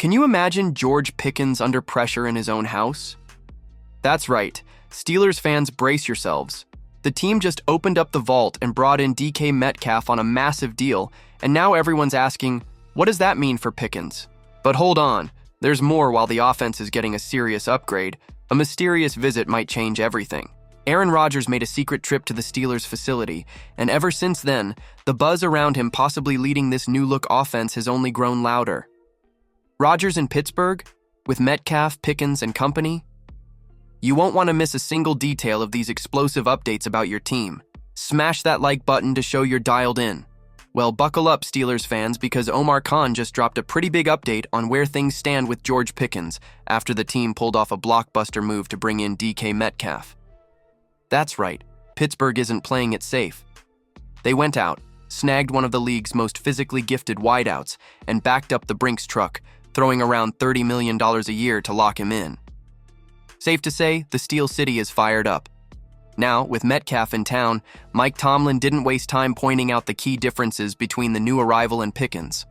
Can you imagine George Pickens under pressure in his own house? That's right. Steelers fans, brace yourselves. The team just opened up the vault and brought in DK Metcalf on a massive deal, and now everyone's asking, what does that mean for Pickens? But hold on, there's more. While the offense is getting a serious upgrade, a mysterious visit might change everything. Aaron Rodgers made a secret trip to the Steelers facility, and ever since then, the buzz around him possibly leading this new-look offense has only grown louder. Rodgers in Pittsburgh, with Metcalf, Pickens, and company? You won't want to miss a single detail of these explosive updates about your team. Smash that like button to show you're dialed in. Well, buckle up, Steelers fans, because Omar just dropped a pretty big update on where things stand with George Pickens after the team pulled off a blockbuster move to bring in DK Metcalf. That's right, Pittsburgh isn't playing it safe. They went out, snagged one of the league's most physically gifted wideouts, and backed up the Brinks truck, throwing around $30 million a year to lock him in. Safe to say, the Steel City is fired up. Now, with Metcalf in town, Mike Tomlin didn't waste time pointing out the key differences between the new arrival and Pickens.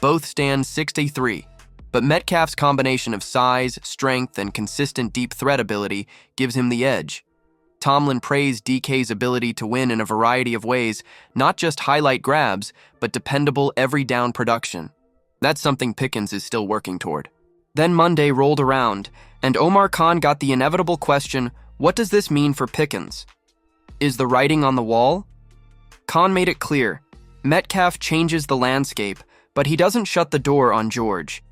Both stand 6'3", but Metcalf's combination of size, strength, and consistent deep threat ability gives him the edge. Tomlin praised DK's ability to win in a variety of ways, not just highlight grabs, but dependable every-down production. That's something Pickens is still working toward. Then Monday rolled around, and Omar got the inevitable question, what does this mean for Pickens? Is the writing on the wall? Khan made it clear. Metcalf changes the landscape, but he doesn't shut the door on George.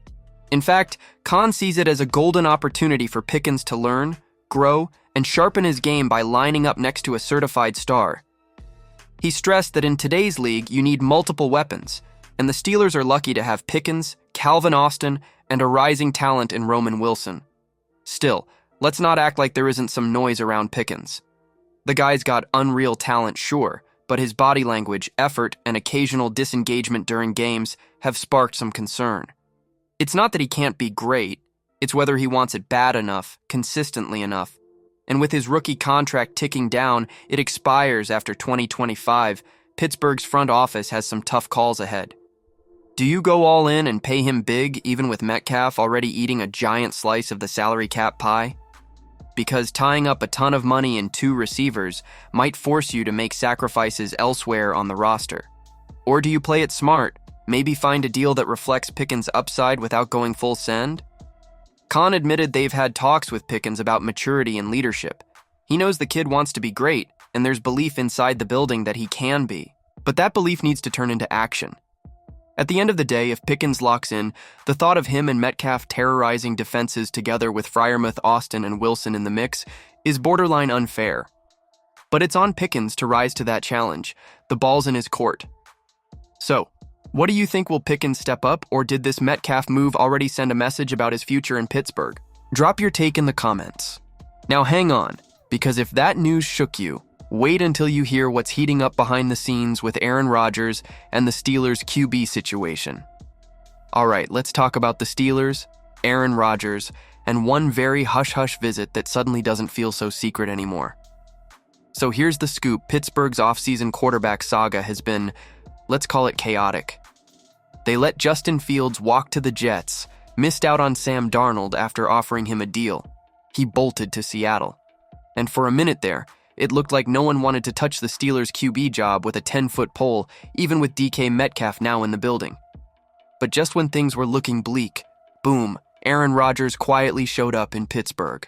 In fact, Khan sees it as a golden opportunity for Pickens to learn, grow, and sharpen his game by lining up next to a certified star. He stressed that in today's league, you need multiple weapons, and the Steelers are lucky to have Pickens, Calvin Austin, and a rising talent in Roman Wilson. Still, let's not act like there isn't some noise around Pickens. The guy's got unreal talent, sure, but his body language, effort, and occasional disengagement during games have sparked some concern. It's not that he can't be great, it's whether he wants it bad enough, consistently enough. And with his rookie contract ticking down, it expires after 2025, Pittsburgh's front office has some tough calls ahead. Do you go all in and pay him big, even with Metcalf already eating a giant slice of the salary cap pie? Because tying up a ton of money in 2 receivers might force you to make sacrifices elsewhere on the roster. Or do you play it smart, maybe find a deal that reflects Pickens' upside without going full send? Khan admitted they've had talks with Pickens about maturity and leadership. He knows the kid wants to be great, and there's belief inside the building that he can be. But that belief needs to turn into action. At the end of the day, if Pickens locks in, the thought of him and Metcalf terrorizing defenses together with Freiermuth, Austin, and Wilson in the mix is borderline unfair. But it's on Pickens to rise to that challenge. The ball's in his court. So, what do you think? Will Pickens step up, or did this Metcalf move already send a message about his future in Pittsburgh? Drop your take in the comments. Now hang on, because if that news shook you, wait until you hear what's heating up behind the scenes with Aaron Rodgers and the Steelers' QB situation. All right, let's talk about the Steelers, Aaron Rodgers, and one very hush-hush visit that suddenly doesn't feel so secret anymore. So here's the scoop. Pittsburgh's offseason quarterback saga has been, let's call it chaotic. They let Justin Fields walk to the Jets, missed out on Sam Darnold after offering him a deal. He bolted to Seattle. And for a minute there, it looked like no one wanted to touch the Steelers' QB job with a 10-foot pole, even with DK Metcalf now in the building. But just when things were looking bleak, boom, Aaron Rodgers quietly showed up in Pittsburgh.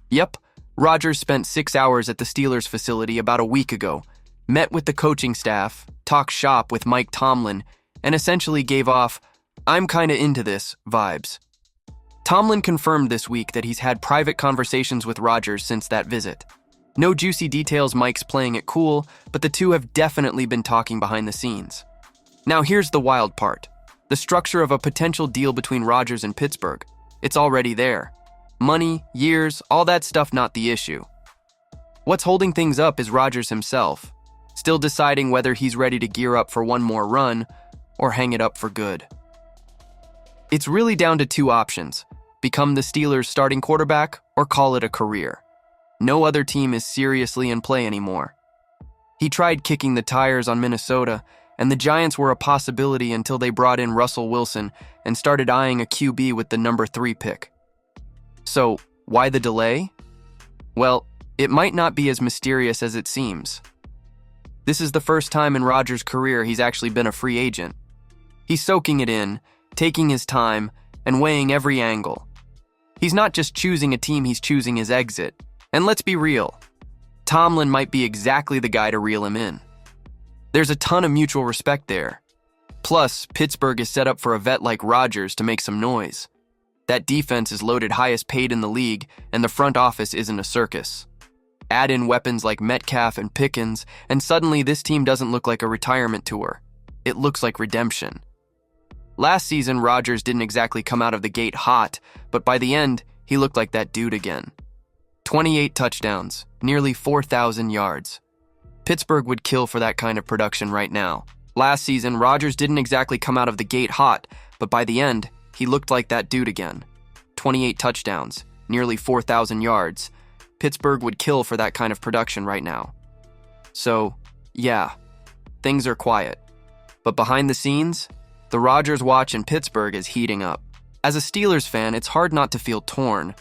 Yep, Rodgers spent 6 hours at the Steelers facility about a week ago, met with the coaching staff, talked shop with Mike Tomlin, and essentially gave off, "I'm kinda into this" vibes. Tomlin confirmed this week that he's had private conversations with Rodgers since that visit. No juicy details, Mike's playing it cool, but the two have definitely been talking behind the scenes. Now here's the wild part. The structure of a potential deal between Rodgers and Pittsburgh. It's already there. Money, years, all that stuff not the issue. What's holding things up is Rodgers himself, still deciding whether he's ready to gear up for one more run or hang it up for good. It's really down to 2 options: become the Steelers' starting quarterback or call it a career. No other team is seriously in play anymore. He tried kicking the tires on Minnesota, and the Giants were a possibility until they brought in Russell Wilson and started eyeing a QB with the number 3 pick. So, why the delay? Well, it might not be as mysterious as it seems. This is the first time in Rodgers' career he's actually been a free agent. He's soaking it in, taking his time, and weighing every angle. He's not just choosing a team, he's choosing his exit. And let's be real, Tomlin might be exactly the guy to reel him in. There's a ton of mutual respect there. Plus, Pittsburgh is set up for a vet like Rodgers to make some noise. That defense is loaded highest paid in the league, and the front office isn't a circus. Add in weapons like Metcalf and Pickens, and suddenly this team doesn't look like a retirement tour. It looks like redemption. Last season, Rodgers didn't exactly come out of the gate hot, but by the end, he looked like that dude again. 28 touchdowns, nearly 4,000 yards. Pittsburgh would kill for that kind of production right now. Last season, Rodgers didn't exactly come out of the gate hot, but by the end, he looked like that dude again. 28 touchdowns, nearly 4,000 yards. Pittsburgh would kill for that kind of production right now. So, yeah, things are quiet. But behind the scenes, the Rodgers watch in Pittsburgh is heating up. As a Steelers fan, it's hard not to feel torn.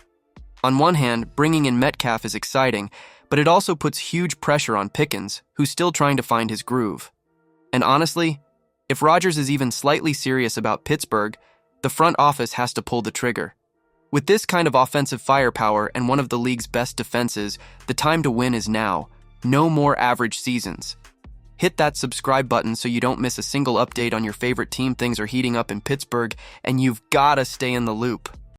On one hand, bringing in Metcalf is exciting, but it also puts huge pressure on Pickens, who's still trying to find his groove. And honestly, if Rodgers is even slightly serious about Pittsburgh, the front office has to pull the trigger. With this kind of offensive firepower and one of the league's best defenses, the time to win is now. No more average seasons. Hit that subscribe button so you don't miss a single update on your favorite team. Things are heating up in Pittsburgh, and you've gotta stay in the loop.